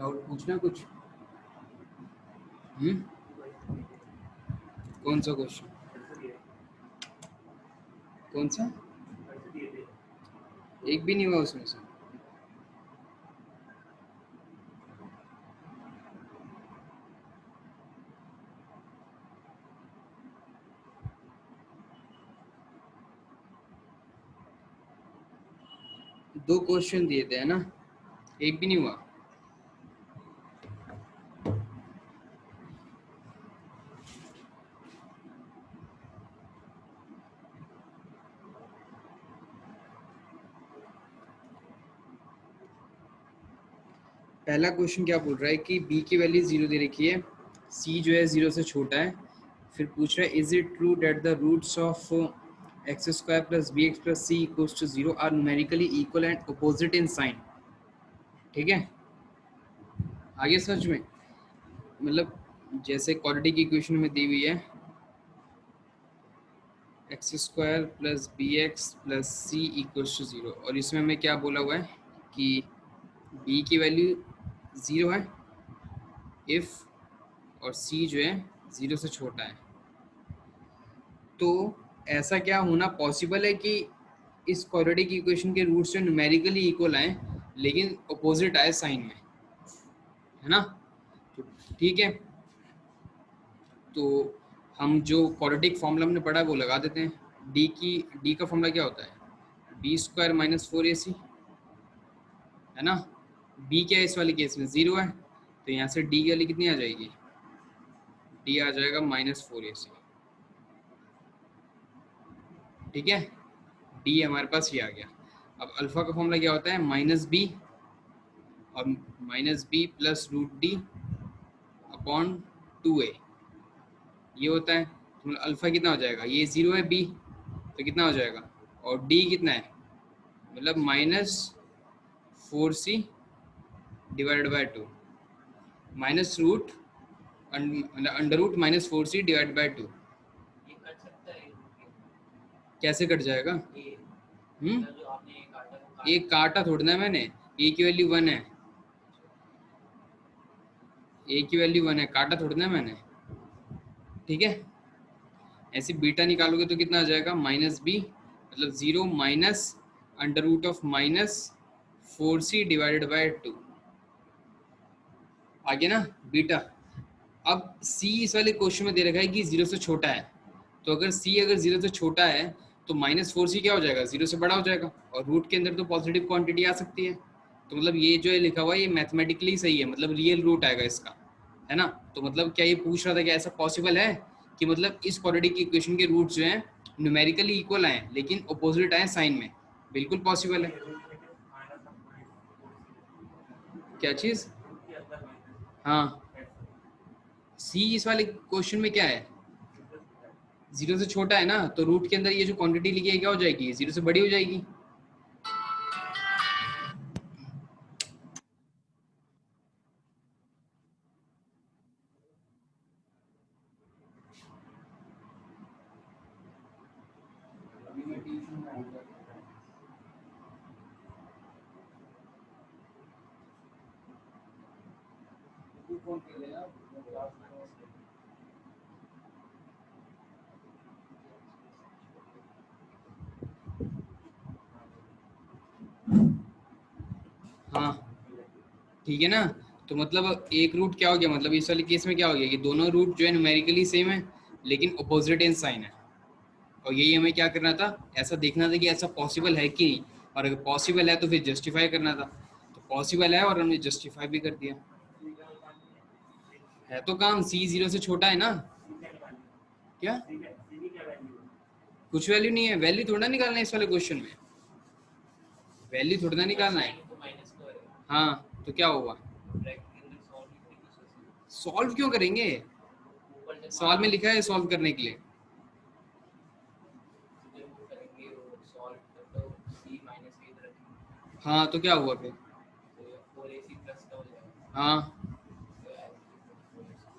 Doubt पूछना कुछ? हम्म? कौन सा क्वेश्चन? कौन सा? एक भी नहीं हुआ उसमें से? दो क्वेश्चन दिए थे है ना, एक भी नहीं हुआ। पहला क्वेश्चन क्या बोल रहा है कि b की वैल्यू 0 दे रखी है, c जो है 0 से छोटा है। फिर पूछ रहा है is it true that the roots of x square plus b x plus c equals to 0 are numerically equal and opposite in sign. ठीक है, आगे सच में मतलब जैसे क्वाड्रेटिक इक्वेशन में दी हुई है x square plus b x plus c equals to 0, और इसमें हमें क्या बोला हुआ है कि b की वैल्यू 0 है इफ, और c जो है 0 से छोटा है। तो ऐसा क्या होना पॉसिबल है कि इस क्वाड्रेटिक इक्वेशन के रूट्स जो न्यूमेरिकली इक्वल आए लेकिन अपोजिट आए साइन में, है ना? तो ठीक है, तो हम जो क्वाड्रेटिक फॉर्मूला हमने पढ़ा है वो लगा देते हैं। डी का फॉर्मूला क्या होता है? बी स्क्वायर माइनस 4ac, है ना? बी क्या है इस वाले केस में? 0 है, तो यहाँ से डी की वैल्यू कितनी आ जाएगी? डी आ जाएगा -4ac। ठीक है, डी हमारे पास ये आ गया। अब अल्फा का फॉर्मूला क्या होता है? -b और -b plus √d upon 2a, ये होता है। तो मतलब अल्फा कितना हो जाएगा? ये 0 है b, तो कितना हो जाएगा? और d कितना है? मतलब -4c divided by 2, minus root under root -4c divide by 2। कैसे कट जाएगा? एक काटा थोड़ा ना मैंने, ए की वैल्यू 1 है, ए की वैल्यू 1 है, काटा थोड़ा ना मैंने। ठीक है, ऐसे बीटा निकालोगे तो कितना आ जाएगा? -b मतलब 0 minus under root of -4c divided by 2, आगे ना बीटा। अब c इस वाले क्वेश्चन में दे रखा है कि 0 से छोटा है, तो अगर c अगर 0 से छोटा है तो -4c क्या हो जाएगा? 0 से बड़ा हो जाएगा, और रूट के अंदर तो पॉजिटिव क्वांटिटी आ सकती है। तो मतलब ये जो है लिखा हुआ है ये मैथमेटिकली सही है, मतलब रियल रूट आएगा इसका, है ना? तो मतलब क्या ये पूछ रहा था कि ऐसा पॉसिबल है कि मतलब इस क्वाड्रेटिक इक्वेशन के रूट जो हैं न्यूमेरिकली इक्वल आए लेकिन अपोजिट आए साइन में? बिल्कुल पॉसिबल है। क्या चीज़? हाँ, सी इस वाले क्वेश्चन में क्या है? 0 से छोटा है ना, तो रूट के अंदर ये जो क्वांटिटी लिखी है क्या हो जाएगी? 0 से बड़ी हो जाएगी। हाँ ठीक है ना, तो मतलब एक रूट क्या हो गया? मतलब इस वाले केस में क्या हो गया कि दोनों रूट जो है न्यूमेरिकली सेम है लेकिन अपोजिट इन साइन है। और यही हमें क्या करना था? ऐसा देखना था कि ऐसा पॉसिबल है कि नहीं, और अगर पॉसिबल है तो फिर जस्टिफाई करना था। तो पॉसिबल है और हमने जस्टिफाई भी कर दिया। है तो काम, सी 0 से छोटा है ना। क्या? कुछ वैल्यू नहीं है, वैल्यू थोड़ा निकालना है इस वाले क्वेश्चन में, वैल्यू थोड़ा ना निकालना है। हाँ, तो क्या होगा? सॉल्व क्यों करेंगे? सवाल में लिखा है सॉल्व करने के लिए। हाँ, तो क्या हुआ फिर? हाँ,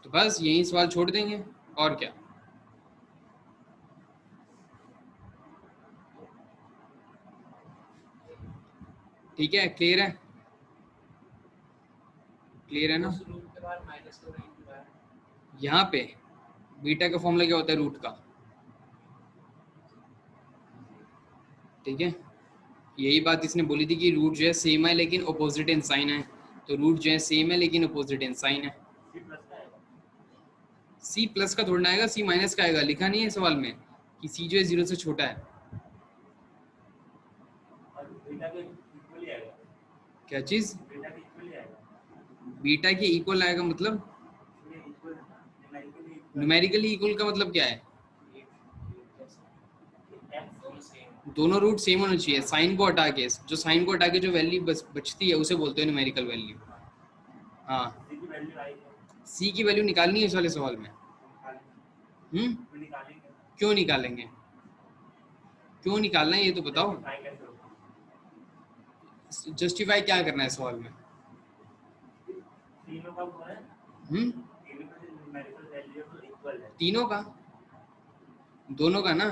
तो बस यही सवाल छोड़ देंगे, और क्या। ठीक है, क्लियर है? क्लियर है ना? यहाँ पे बीटा का फॉर्मूला क्या होता है रूट का, ठीक है। यही बात इसने बोली थी कि रूट जो है सेम है लेकिन अपोजिट इन साइन है, तो रूट जो है सेम है लेकिन अपोजिट इन साइन है। सी प्लस का थोड़ा ना आएगा, सी माइनस का आएगा, लिखा नहीं है सवाल में कि सी जो है 0 से छोटा है। क्या चीज? बीटा के इक्वल आएगा मतलब? न्यूमेरिकली इक्वल का मतलब क्या है? दोनों रूट सेम होना चाहिए, साइन को हटा के, जो साइन को हटा के जो वैल्यू बचती है उसे बोलते हैं न्यूमेरिकल वैल्यू। हाँ, सी की वैल्यू निकालनी है इस वाले सवाल में। क्यों निकालेंगे? क्यों निकालना है ये तो बताओ। जस्टिफाई क्या करना है सवाल में? तीनों का, दोनों का ना,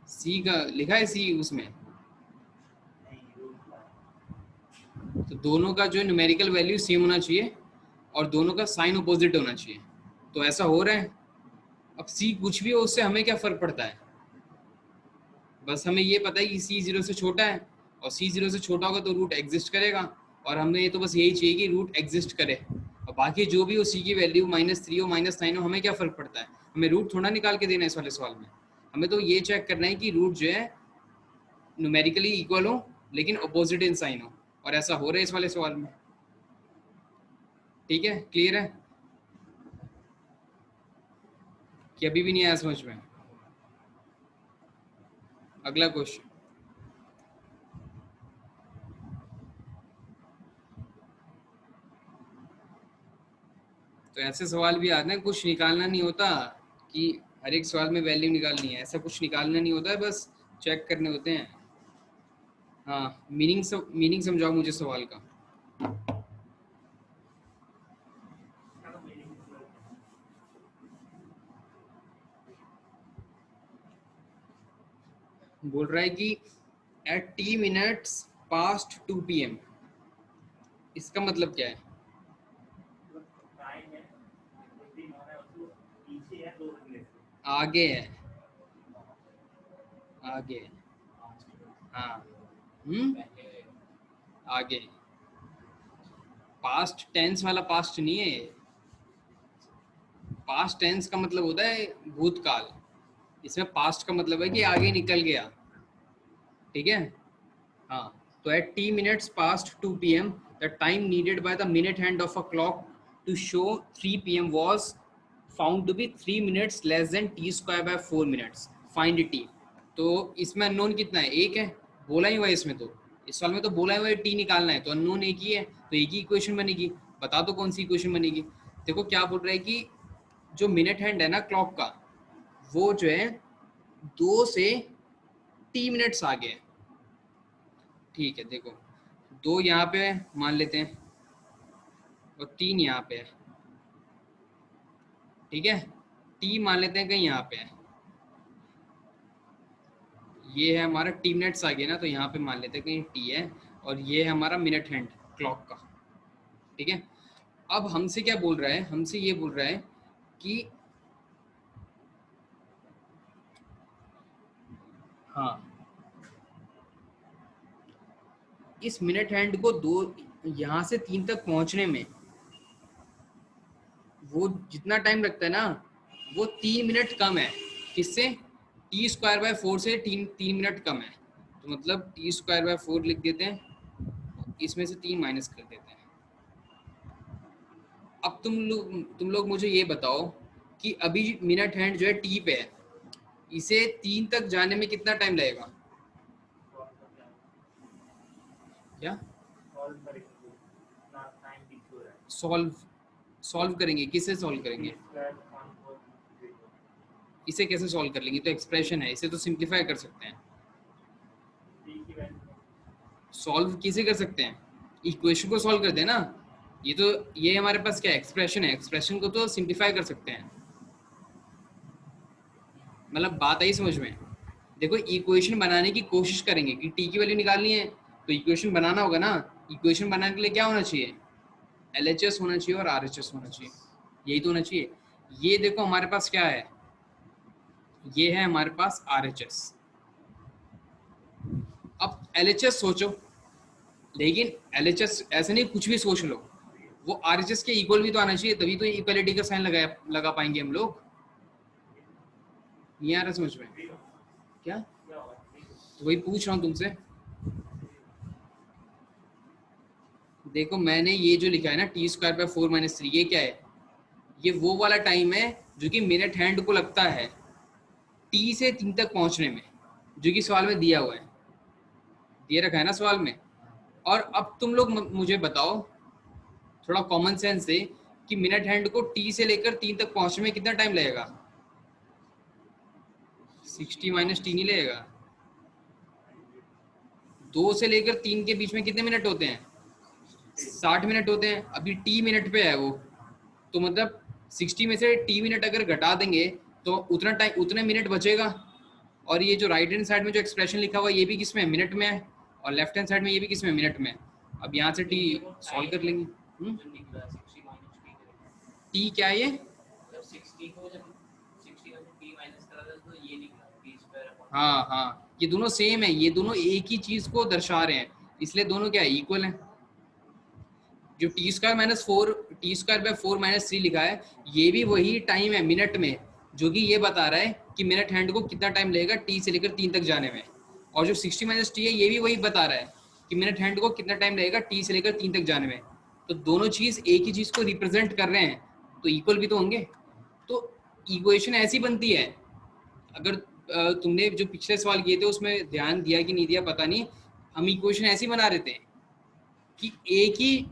सी का लिखा है सी उसमें, तो दोनों का जो न्यूमेरिकल वैल्यू सेम होना चाहिए और दोनों का साइन अपोजिट होना चाहिए, तो ऐसा हो रहा है। अब सी कुछ भी हो उससे हमें क्या फर्क पड़ता है, बस हमें ये पता है कि सी 0 से छोटा है और सी 0 से छोटा होगा तो रूट एग्जिस्ट करेगा, और हमें ये तो बस यही चाहिए कि रूट एग्जिस्ट करे, और बाकी जो भी हो सी की वैल्यू -3 हो -9 हो, हमें क्या फ़र्क पड़ता है, हमें रूट थोड़ा निकाल के देना है इस वाले सवाल में। हमें तो ये चेक करना है कि रूट जो है न्यूमेरिकली इक्वल हो लेकिन अपोजिट इन साइन हो, और ऐसा हो रहा है इस वाले सवाल में। ठीक है, क्लियर है कि अभी भी नहीं आया समझ में? अगला क्वेश्चन, तो ऐसे सवाल भी आते हैं, कुछ निकालना नहीं होता कि हर एक सवाल में वैल्यू निकालनी है, ऐसा कुछ निकालना नहीं होता है, बस चेक करने होते हैं। हाँ, मीनिंग समझाओ मुझे सवाल का। बोल रहा है कि eight t minutes past 2 PM, इसका मतलब क्या है? आगे है, आगे, हाँ, आगे, पास्ट टेंस वाला पास्ट नहीं है। पास्ट टेंस का मतलब होता है भूतकाल, इसमें पास्ट का मतलब है कि आगे निकल गया, ठीक है। हाँ, तो at t minutes past 2 PM the time needed by the minute hand of a clock to show 3 PM was found to be 3 minutes less than t square by 4 minutes, find t। तो इसमें unknown कितना है? एक है, बोला ही हुआ है इसमें, तो इस साल में तो बोला हुआ है टी निकालना है, तो अननोन एक ही है, तो एक ही इक्वेशन बनेगी। बता दो कौन सी इक्वेशन बनेगी। देखो क्या बोल रहा है कि जो मिनट हैंड है ना क्लॉक का, वो जो है 2 से t मिनट्स आगे है, ठीक है। देखो 2 यहाँ पे मान लेते हैं और 3 यहाँ पे है, ठीक है। t मान लेते हैं कहीं यहाँ पे है, ये है हमारा टी मिनट्स आ गया ना, तो यहाँ पे मान लेते हैं कहीं टी है, और ये है हमारा मिनट हैंड क्लॉक का, ठीक है। अब हमसे क्या बोल रहा है, हमसे ये बोल रहा है कि हाँ, इस मिनट हैंड को 2 यहाँ से 3 तक पहुँचने में वो जितना टाइम लगता है ना, वो 3 मिनट कम है, किससे? टी स्क्वायर बाय 4 से 3 मिनट कम है, तो मतलब टी स्क्वायर बाय 4 लिख देते हैं, इसमें से 3 माइनस कर देते हैं। अब तुम लोग मुझे ये बताओ कि अभी मिनट हैंड जो है टी पे है, इसे 3 तक जाने में कितना टाइम लगेगा? क्या सॉल्व सॉल्व करेंगे? किसे सॉल्व करेंगे? इसे कैसे सॉल्व कर लेंगे? तो एक्सप्रेशन है, इसे तो सिंप्लीफाई कर सकते हैं। सॉल्व किसे कर सकते हैं? इक्वेशन को सॉल्व कर देना। ये तो ये हमारे पास क्या एक्सप्रेशन है, एक्सप्रेशन को तो सिंप्लीफाई कर सकते हैं। मतलब बात आई समझ में? देखो इक्वेशन बनाने की कोशिश करेंगे कि टी की वैल्यू निकालनी है, तो इक्वेशन बनाना होगा ना, इक्वेशन बनाने के लिए क्या होना चाहिए, LHS होना चाहिए और RHS होना चाहिए, यही तो होना चाहिए। ये देखो हमारे पास क्या है, ये है हमारे पास RHS। अब LHS सोचो, लेकिन LHS ऐसे नहीं कुछ भी सोच लो, वो RHS के इक्वल भी तो आना चाहिए, तभी तो इक्वलिटी का साइन लगा पाएंगे हम लोग। नहीं आ रहा समझ में क्या, तो वही पूछ रहा हूँ तुमसे। देखो मैंने ये जो लिखा है ना t² / 4 - 3, ये क्या है, ये वो वाला टाइम है जो कि मिनट हैंड को लगता है t से 3 तक पहुंचने में, जो कि सवाल में दिया हुआ है, दिए रखा है ना सवाल में। और अब तुम लोग मुझे बताओ थोड़ा कॉमन सेंस से कि मिनट हैंड को t से लेकर 3 तक पहुंचने में कितना टाइम लगेगा, 60 - t नहीं लगेगा। 2 से लेकर 3 के बीच में कितने मिनट होते हैं, 60 मिनट होते हैं। अभी t मिनट पे है वो, तो मतलब 60 में से t मिनट अगर घटा देंगे तो उतना टाइम, उतने मिनट बचेगा। और ये जो राइट हैंड साइड में जो एक्सप्रेशन लिखा हुआ है ये भी किस में, मिनट में है, और लेफ्ट हैंड साइड में ये भी किस में, मिनट में है। अब यहाँ से टी सॉल्व कर लेंगे। टी क्या है ये, हाँ हाँ, ये दोनों सेम है, ये दोनों एक ही चीज को दर्शा रहे हैं, इसलिए दोनों क्या है, इक्वल है। जो t² - 4 लिखा है, ये भी वही टाइम है मिनट में, जो कि ये बता रहा है कि मिनट हैंड को कितना टाइम लगेगा t से लेकर 3 तक जाने में। और जो 60 - t है, ये भी वही बता रहा है कि मिनट हैंड को कितना टाइम लगेगा t से लेकर 3 तक जाने में। तो दोनों चीज एक ही चीज को रिप्रेजेंट कर रहे हैं, तो इक्वल भी तो होंगे। तो इक्वेशन ऐसी बनती है। अगर तुमने जो पिछले सवाल किए थे उसमें ध्यान दिया कि नहीं दिया पता नहीं, हम इक्वेशन ऐसी बना रहे थे कि एक ही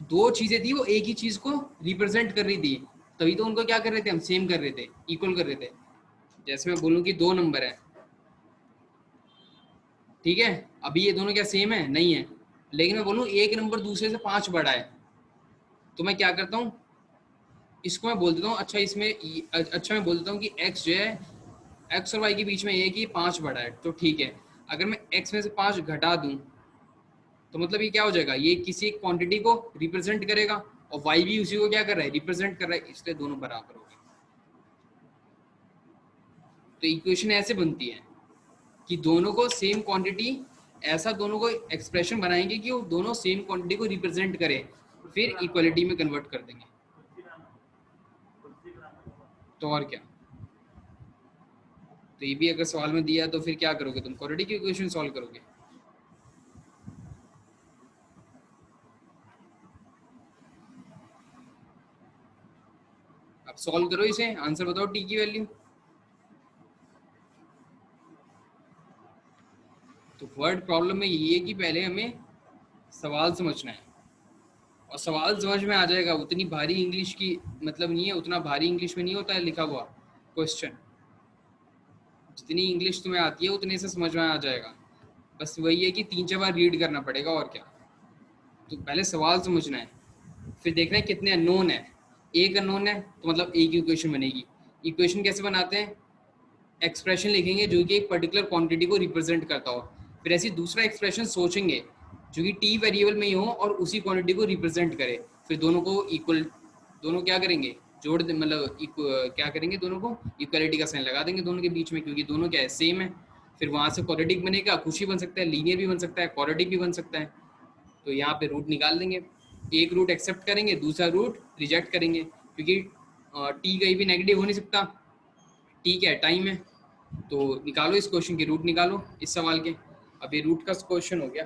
दो चीजें थी, वो एक ही चीज को रिप्रेजेंट कर रही थी, तभी तो उनको क्या कर रहे थे, हम सेम कर रहे थे, इक्वल कर रहे थे। जैसे मैं बोलूँ कि 2 नंबर है, ठीक है, अभी ये दोनों क्या सेम है, नहीं है, लेकिन मैं बोलूँ एक नंबर दूसरे से 5 बड़ा है, तो मैं क्या करता हूँ, इसको मैं बोल देता हूँ, अच्छा इसमें अच्छा मैं बोल देता हूँ कि x जो है, x और y के बीच में एक ही 5 बड़ा है, तो ठीक है। अगर मैं x में से 5 घटा दूं तो मतलब ये क्या हो जाएगा, ये किसी एक क्वांटिटी को रिप्रेजेंट करेगा, और y भी उसी को क्या कर रहा है, रिप्रेजेंट कर रहा है, इसलिए दोनों बराबर हो गए। तो इक्वेशन ऐसे बनती है कि दोनों को सेम क्वांटिटी, ऐसा दोनों को एक्सप्रेशन बनाएंगे कि वो दोनों सेम क्वांटिटी को रिप्रेजेंट करें, फिर इक्वलिटी में कन्वर्ट कर देंगे। तो और क्या, तो ये भी अगर सवाल में दिया तो फिर क्या करोगे तुम, क्वाड्रेटिक इक्वेशन सॉल्व करोगे। अब सॉल्व करो इसे, आंसर बताओ टी की वैल्यू। तो वर्ड प्रॉब्लम में ये है कि पहले हमें सवाल समझना है, और सवाल समझ में आ जाएगा, उतनी भारी इंग्लिश की मतलब नहीं है, उतना भारी इंग्लिश में नहीं होता है लिखा हुआ क्वेश्चन, जितनी इंग्लिश तुम्हें आती है उतने से समझ में आ जाएगा। बस वही है कि 3 4 बार रीड करना पड़ेगा, और क्या। तो पहले सवाल समझना है, फिर देखना है कितने अननोन है। एक अननोन है तो मतलब एक ही इक्वेशन बनेगी। इक्वेशन कैसे बनाते हैं, एक्सप्रेशन लिखेंगे जो कि एक पर्टिकुलर क्वांटिटी को रिप्रेजेंट करता हो, फिर ऐसी दूसरा एक्सप्रेशन सोचेंगे जो कि टी वेरिएबल में ही हो और उसी क्वांटिटी को रिप्रेजेंट करे, फिर दोनों को इक्वल, दोनों क्या करेंगे, जोड़ दे, मतलब क्या करेंगे, दोनों को इक्वलिटी का साइन लगा देंगे दोनों के बीच में, क्योंकि दोनों क्या है, सेम है। फिर वहां से क्वाड्रेटिक बनेगा, कुछ ही बन सकता है, लीनियर भी बन सकता है, क्वाड्रेटिक भी बन सकता है। तो यहाँ पे रूट निकाल देंगे, एक रूट एक्सेप्ट करेंगे, दूसरा रूट रिजेक्ट करेंगे, क्योंकि टी कहीं भी नेगेटिव हो नहीं सकता, टी क्या है, टाइम है। तो निकालो इस क्वेश्चन के रूट, निकालो इस सवाल के। अब ये रूट का क्वेश्चन हो गया।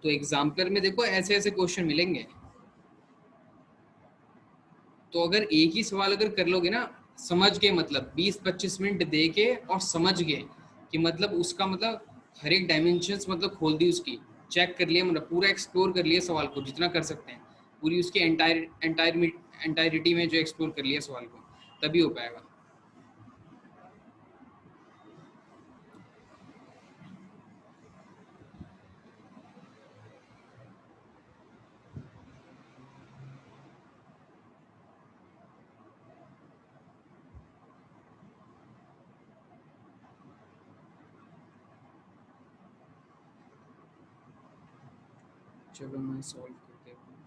तो एग्जाम्पलर में देखो ऐसे ऐसे क्वेश्चन मिलेंगे, तो अगर एक ही सवाल अगर कर लोगे ना, समझ के, मतलब 20 25 मिनट दे के और समझ गए कि मतलब उसका मतलब हर एक डायमेंशंस मतलब खोल दी उसकी, चेक कर लिया, मतलब पूरा एक्सप्लोर कर लिया सवाल को जितना कर सकते हैं, पूरी उसकी एंटायरिटी में जो एक्सप्लोर कर लिया सवाल को, तभी हो पाएगा। चलो मैं सॉल्व कर देता हूँ।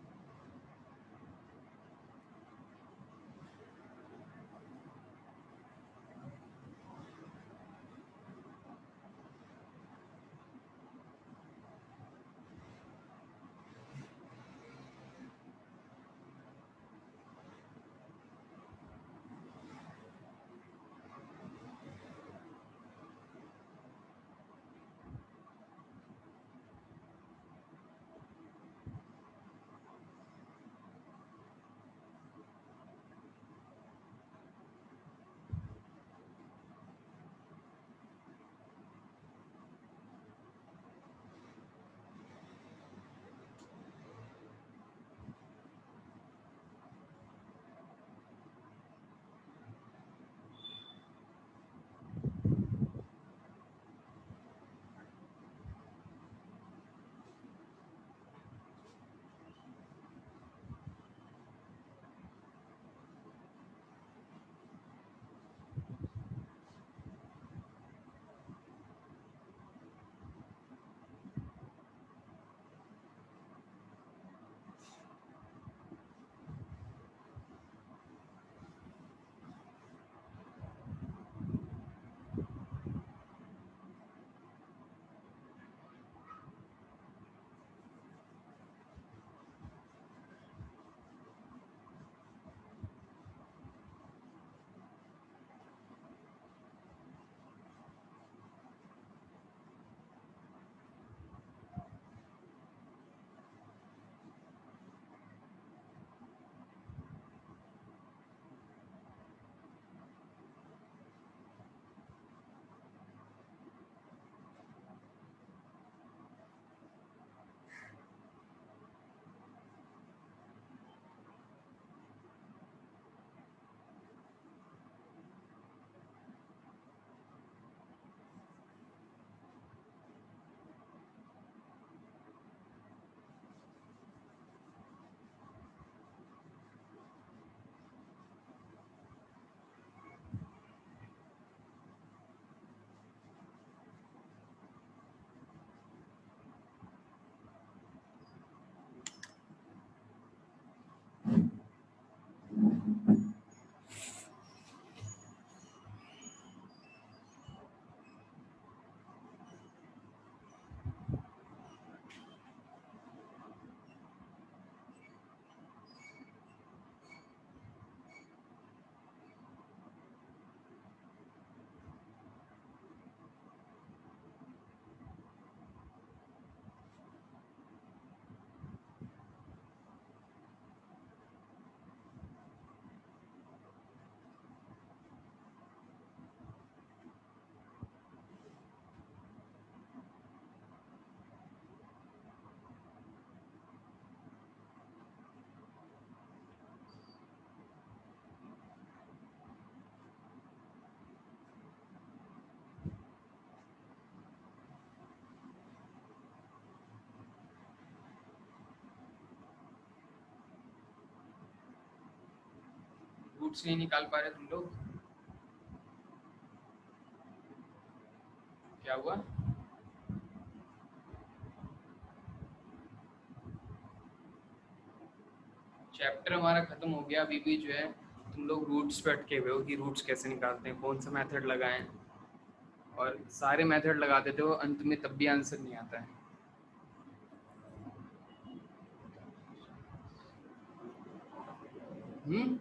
रूट्स नहीं निकाल पा रहे तुम लोग? क्या हुआ? चैप्टर हमारा खत्म हो गया, अभी भी जो है तुम लोग रूट्स पे अटके हुए हो कि रूट्स कैसे निकालते हैं, कौन सा मेथड लगाएं, और सारे मेथड लगा देते हो, अंत में तब भी आंसर नहीं आता है। हम्म,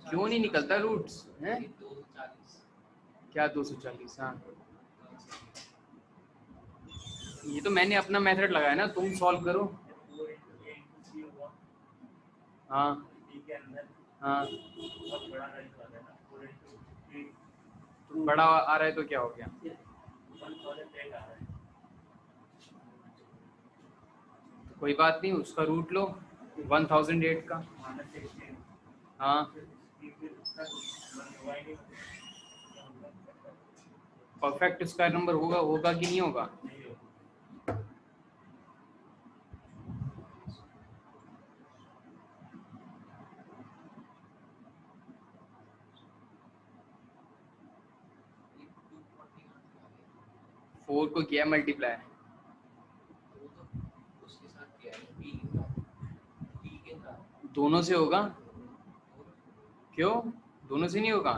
क्यों नहीं निकलता रूट्स हैं? क्या 240? हाँ, ये तो मैंने अपना मेथड लगाया ना, तुम सॉल्व करो। हाँ हाँ, बड़ा आ रहा है तो क्या हो गया? कोई बात नहीं, उसका रूट लो 1008 का। हाँ, परफेक्ट स्क्वायर नंबर होगा, होगा कि नहीं होगा? फोर को किया मल्टीप्लाई, दोनों से होगा। क्यों? दोनों से नहीं होगा।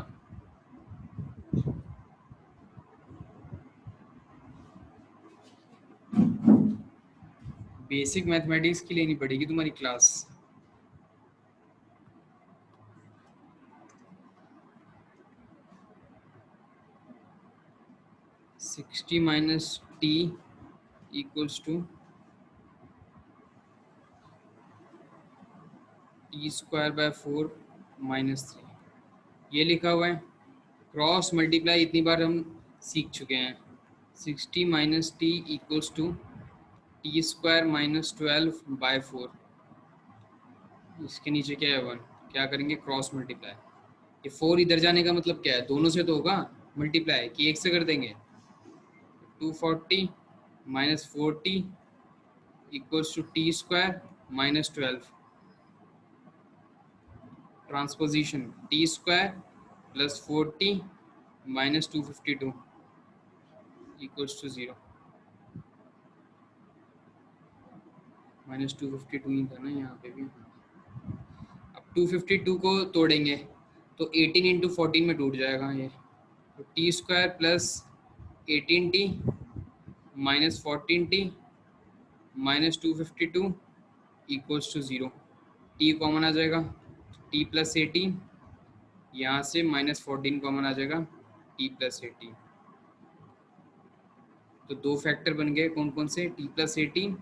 बेसिक मैथमेटिक्स की लेनी पड़ेगी तुम्हारी क्लास। Sixty minus t equals to t square by 4 minus 3, ये लिखा हुआ है। क्रॉस मल्टीप्लाई इतनी बार हम सीख चुके हैं। 60 minus t equals to t square minus 12 by 4। इसके नीचे क्या है 1, क्या करेंगे क्रॉस मल्टीप्लाई। ये 4 इधर जाने का मतलब क्या है, दोनों से तो होगा मल्टीप्लाई कि एक से कर देंगे। 240 minus 40 equals to t square minus 12। Transposition t square plus 40 minus 252 equals to 0। Minus 252 ही था ना यहाँ पे भी। अब 252 को तोड़ेंगे तो 18 इंटू 14 में टूट जाएगा ये। तो T square plus 18t minus 14t minus 252 equals to 0। T common आ जाएगा, टी प्लस 18, यहाँ से माइनस 14 कॉमन आ जाएगा, टी प्लस 18। तो दो फैक्टर बन गए, कौन कौन से, t plus 18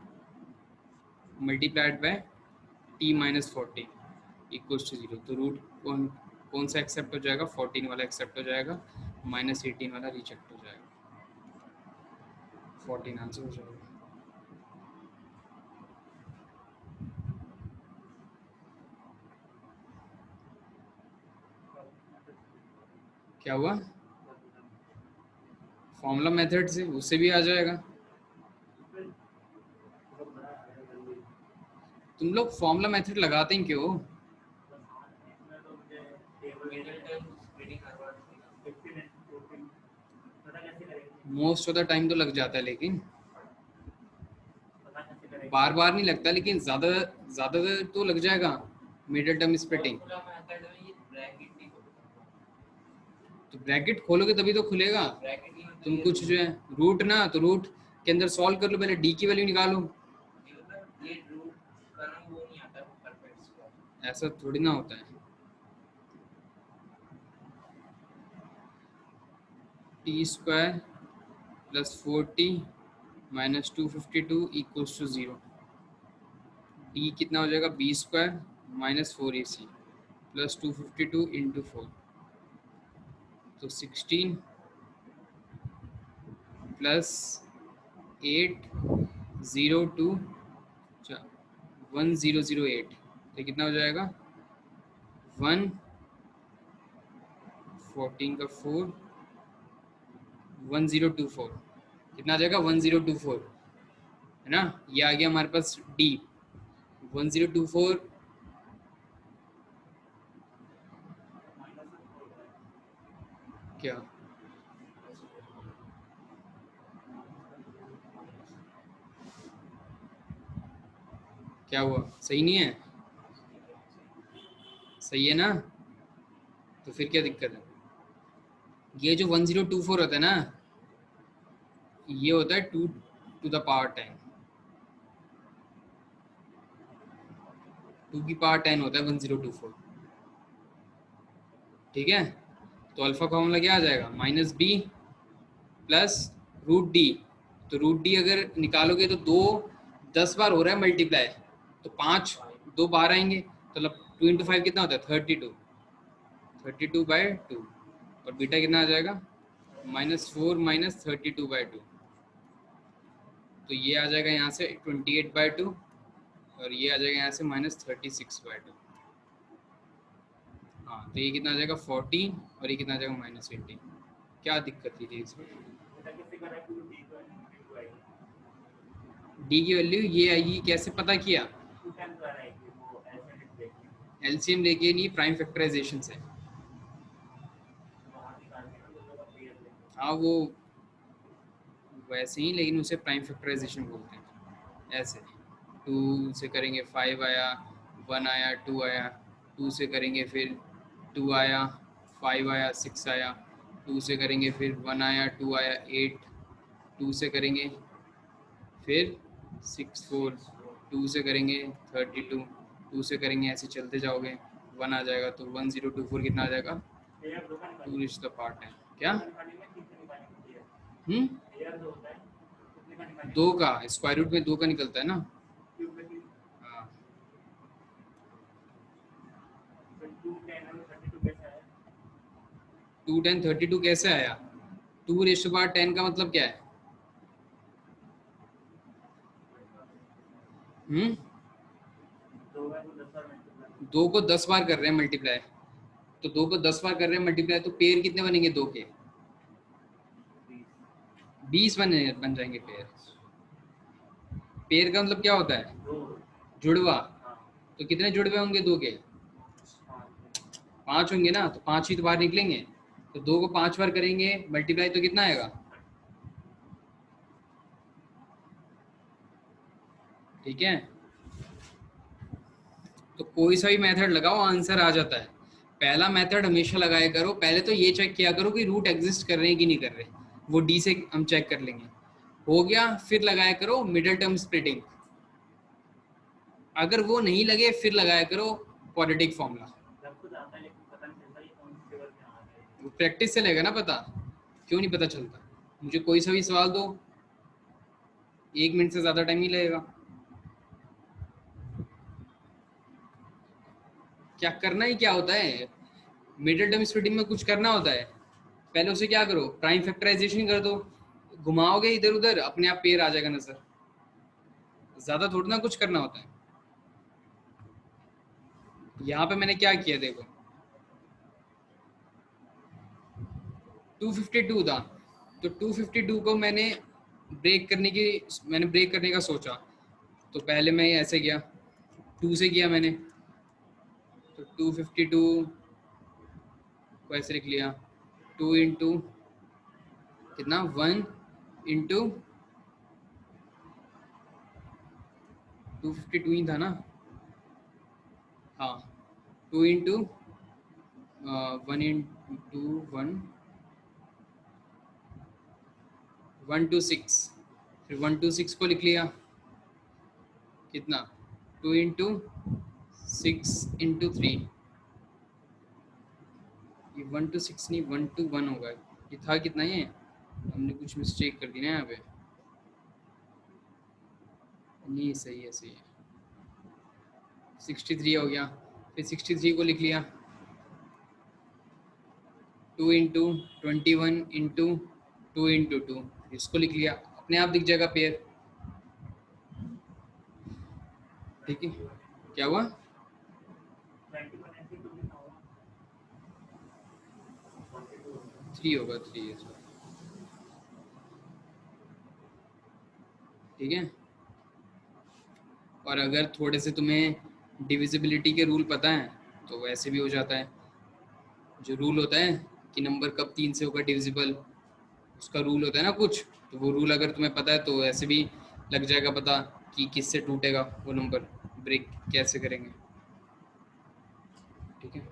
multiplied by t minus 14 equals to 0। तो रूट कौन कौन सा एक्सेप्ट हो जाएगा, 14 वाला एक्सेप्ट हो जाएगा, माइनस 18 वाला रिजेक्ट हो जाएगा। 14 आंसर हो जाएगा। क्या हुआ? फॉर्मूला मेथड से, उससे भी आ जाएगा। तुम लोग फॉर्मूला मेथड लगाते हैं क्यों? मोस्ट ऑफ द टाइम तो लग जाता है, लेकिन बार बार नहीं लगता, लेकिन ज़्यादातर तो लग जाएगा मिडिल टर्म स्प्लिटिंग। तो ब्रैकेट खोलोगे तभी तो खुलेगा। तुम कुछ जो है रूट ना, तो रूट के अंदर सॉल्व कर लो, पहले डी की वैल्यू निकालो। ऐसा थोड़ी ना होता है। T square plus 40 minus 252 equals to 0। D कितना हो जाएगा, b square minus 4ac plus 252 into 4। तो 16 प्लस 802 1008, तो कितना हो जाएगा 1 14 का 4 1024। कितना आ जाएगा 1024, है ना। ये आ गया हमारे पास डी 1024। क्या क्या हुआ, सही नहीं है? सही है ना, तो फिर क्या दिक्कत है। ये जो 1024 होता है ना, ये होता है 2 टू द पावर 10। 2 की पावर 10 होता है 1024, ठीक है। तो अल्फा फॉर्मूला क्या आ जाएगा, minus b plus root D. तो रूट डी अगर निकालोगे तो 2 10 बार हो रहा है मल्टीप्लाई, तो 5 2 बार आएंगे, तो मतलब 2 इंटू 5 कितना होता है 32, 32/2। और बीटा कितना आ जाएगा -4 माइनस 32/2। तो ये आ जाएगा यहाँ से 28/2, और ये आ जाएगा यहाँ से -36/2। हाँ, तो ये कितना आ जाएगा 14, और ये कितना आ जाएगा -18। क्या दिक्कत थी इसमें। डी की वैल्यू ये आएगी, कैसे पता किया, एलसीएम लेके नहीं, प्राइम फैक्टराइजेशन से। हाँ वो वैसे ही, लेकिन उसे प्राइम फैक्टराइजेशन बोलते हैं ऐसे। 2 से करेंगे 5 आया, 1 आया, 2 आया, 2 से करेंगे फिर 2 आया, 5 आया, 6 आया, 2 से करेंगे फिर 1 आया, 2 आया, 8, 2 से करेंगे फिर 6 4, 2 से करेंगे 32, 2 से करेंगे, ऐसे चलते जाओगे 1 आ जाएगा, तो 1024 कितना आ जाएगा? 2 इज द पार्ट है क्या? दो का स्क्वायर रूट में 2 का निकलता है ना। हाँ 2 10 32 कैसे आया? 2 रेस्ट बार 10 का मतलब क्या है? हम्म 2 को 10 बार कर रहे हैं मल्टीप्लाई, तो 2 को 10 बार कर रहे हैं मल्टीप्लाई, तो पेयर कितने बनेंगे 2 के? 20 बन जाएंगे पेयर। पेयर का मतलब क्या होता है? जुड़वा। तो कितने जुड़वे होंगे 2 के? 5 होंगे ना, तो 5 ही तो बाहर निकलेंगे, तो 2 को 5 बार करेंगे मल्टीप्लाई, तो कितना आएगा? ठीक है, तो कोई सा भी मेथड लगाओ आंसर आ जाता है। पहला मेथड हमेशा लगाया करो, पहले तो ये चेक किया करो कि रूट एग्जिस्ट कर रहे हैं कि नहीं कर रहे, वो डी से हम चेक कर लेंगे। हो गया, फिर लगाया करो मिडिल टर्म स्प्लिटिंग। अगर वो नहीं लगे फिर लगाया करो क्वाड्रेटिक फॉर्मूला। प्रैक्टिस से लगेगा ना पता, क्यों नहीं पता चलता? मुझे कोई सा भी सवाल दो, 1 मिनट से ज़्यादा टाइम नहीं लगेगा। क्या करना ही क्या होता है, मिडिल टर्म स्प्लिटिंग में कुछ करना होता है। पहले उसे क्या करो, प्राइम फैक्टराइजेशन कर दो, घुमाओगे इधर उधर अपने आप पेयर आ जाएगा नजर, ज़्यादा थोड़ा ना कुछ करना होता है। यहाँ पे मैंने क्या किया देखो, 252 था, तो 252 को मैंने ब्रेक करने का सोचा, तो पहले मैं ऐसे किया, 2 से किया मैंने, तो 252 को ऐसे लिख लिया, 2 इंटू कितना, 1 इंटू 252 ही था ना, हाँ 2 इंटू 1 इंटू 1 1 to 6, फिर 1 to 6 को लिख लिया, कितना, 2 इंटू 6 इंटू 3, ये 1 to 6 नहीं 1 to 1 होगा, ये था कितना, ये हमने कुछ मिस्टेक कर दी ना यहाँ पे, नहीं सही है सही है, 63 हो गया, फिर 63 को लिख लिया, 2 इंटू 21 इंटू 2 इंटू 2, इसको लिख लिया, अपने आप दिख जाएगा पेयर। ठीक है, क्या हुआ? थ्री होगा, 3 है, ठीक है। और अगर थोड़े से तुम्हें डिविजिबिलिटी के रूल पता है तो वैसे भी हो जाता है, जो रूल होता है कि नंबर कब 3 से होगा डिविजिबल, उसका रूल होता है ना कुछ, तो वो रूल अगर तुम्हें पता है तो ऐसे भी लग जाएगा पता कि किससे टूटेगा वो नंबर, ब्रेक कैसे करेंगे। ठीक है,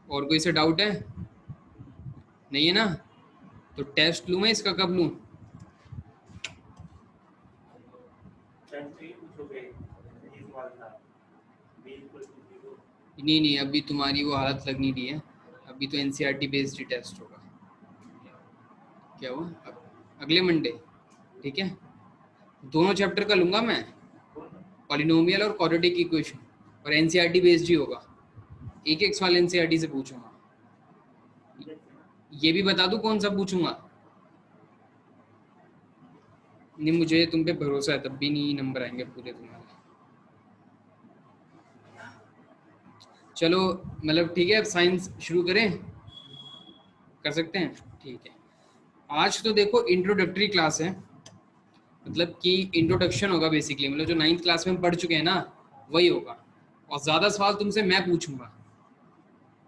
और कोई सा डाउट है? नहीं है ना, तो टेस्ट लूँ मैं इसका, कब लूँ? नहीं अभी तुम्हारी वो हालत लग नहीं रही है, अभी तो एनसीईआरटी बेस्ड टेस्ट होगा। क्या हुआ? अगले मंडे, ठीक है, दोनों चैप्टर का लूंगा मैं, पॉलिनोमियल और क्वाड्रेटिक इक्वेशन, और एनसीईआरटी बेस्ड ही होगा, एक एक सवाल एनसीईआरटी से पूछूंगा। ये भी बता दूं कौन सा पूछूंगा? नहीं मुझे तुम पे भरोसा है, तब भी नहीं नंबर आएंगे पूरे तुम्हारे। चलो मतलब ठीक है, अब साइंस शुरू करें, कर सकते हैं, ठीक है। आज तो देखो इंट्रोडक्टरी क्लास है, मतलब कि इंट्रोडक्शन होगा बेसिकली, मतलब जो 9th क्लास में हम पढ़ चुके हैं ना वही होगा, और ज़्यादा सवाल तुमसे मैं पूछूंगा।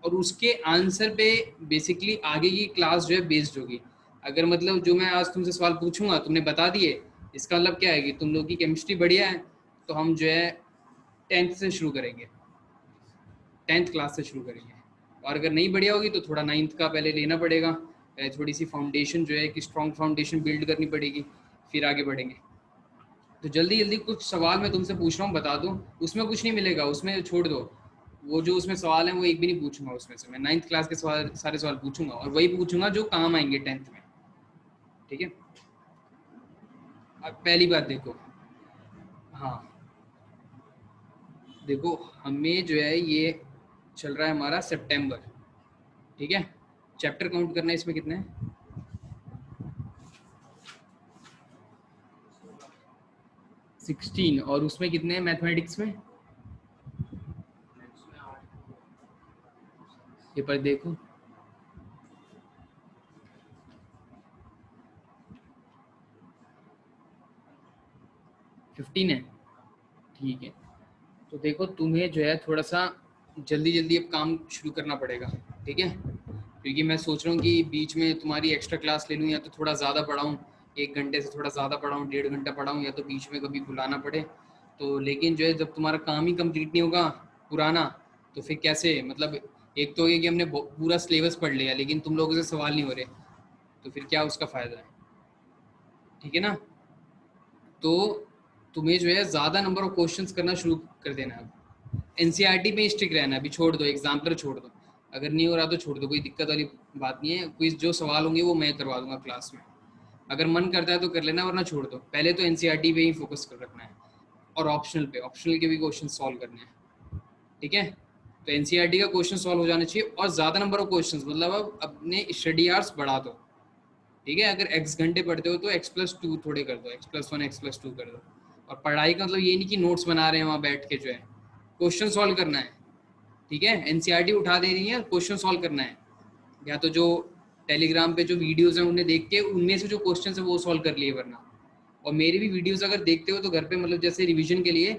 और उसके आंसर पे बेसिकली आगे की क्लास जो है बेस्ड होगी। अगर मतलब जो मैं आज तुमसे सवाल पूछूंगा तुमने बता दिए, इसका मतलब क्या है कि तुम लोग की केमिस्ट्री बढ़िया है, तो हम जो है 10th से शुरू करेंगे, 10th क्लास से शुरू करेंगे। और अगर नहीं बढ़िया होगी तो थोड़ा 9th का पहले लेना पड़ेगा, थोड़ी सी फाउंडेशन जो है कि स्ट्रॉन्ग फाउंडेशन बिल्ड करनी पड़ेगी, फिर आगे बढ़ेंगे। तो जल्दी जल्दी कुछ सवाल मैं तुमसे पूछ रहा हूँ, बता दो। उसमें कुछ नहीं मिलेगा, उसमें छोड़ दो, वो जो उसमें सवाल हैं वो एक भी नहीं पूछूंगा उसमें से। मैं 9th क्लास के सवाल सारे सवाल पूछूंगा और वही पूछूंगा जो काम आएंगे 10th में, ठीक है। अब पहली बात देखो, हाँ देखो, हमें जो है ये चल रहा है हमारा सितंबर, ठीक है। चैप्टर काउंट करना है इसमें कितने हैं? 16। और उसमें कितने हैं मैथमेटिक्स में? ये पर देखो, 15 है, ठीक है। तो देखो तुम्हें जो है थोड़ा सा जल्दी जल्दी अब काम शुरू करना पड़ेगा, ठीक है। क्योंकि मैं सोच रहा हूँ कि बीच में तुम्हारी एक्स्ट्रा क्लास ले लूँ, या तो थोड़ा ज़्यादा पढ़ाऊँ, 1 घंटे से थोड़ा ज़्यादा पढ़ाऊँ, 1.5 घंटा पढ़ाऊँ, या तो बीच में कभी बुलाना पड़े। तो लेकिन जो है जब तुम्हारा काम ही कंप्लीट नहीं होगा पुराना, तो फिर कैसे, मतलब एक तो ये कि हमने पूरा सिलेबस पढ़ लिया लेकिन तुम लोगों से सवाल नहीं हो रहे, तो फिर क्या उसका फ़ायदा है, ठीक है ना। तो तुम्हें जो है ज़्यादा नंबर ऑफ क्वेश्चंस करना शुरू कर देना है। एनसीईआरटी में स्टिक रहना है, अभी छोड़ दो, एग्जाम्पलर छोड़ दो, अगर नहीं हो रहा तो छोड़ दो, कोई दिक्कत वाली बात नहीं है। क्विज जो सवाल होंगे वो मैं करवा दूंगा क्लास में, अगर मन करता है तो कर लेना, वरना छोड़ दो। पहले तो एनसीईआरटी पे ही फोकस कर रखना है, और ऑप्शनल पे, ऑप्शनल के भी क्वेश्चन सॉल्व करने हैं, ठीक है। तो एनसीईआरटी का क्वेश्चन सॉल्व हो जाना चाहिए, और ज़्यादा नंबर ऑफ क्वेश्चन, मतलब अब अपने स्टडी आवर्स बढ़ा दो, ठीक है। अगर एक्स घंटे पढ़ते हो तो x+2 थोड़े कर दो, x+1 x+2 कर दो। और पढ़ाई का मतलब ये नहीं कि नोट्स बना रहे हैं वहाँ बैठ के, जो है क्वेश्चन सॉल्व करना है, ठीक है। एनसीईआरटी उठा दे रही है, क्वेश्चन सॉल्व करना है, या तो जो टेलीग्राम पे जो वीडियोस हैं उन्हें देख के उनमें से जो क्वेश्चन है वो सॉल्व कर लिए, वरना। और मेरी भी वीडियोस अगर देखते हो तो घर पे, मतलब जैसे रिवीजन के लिए,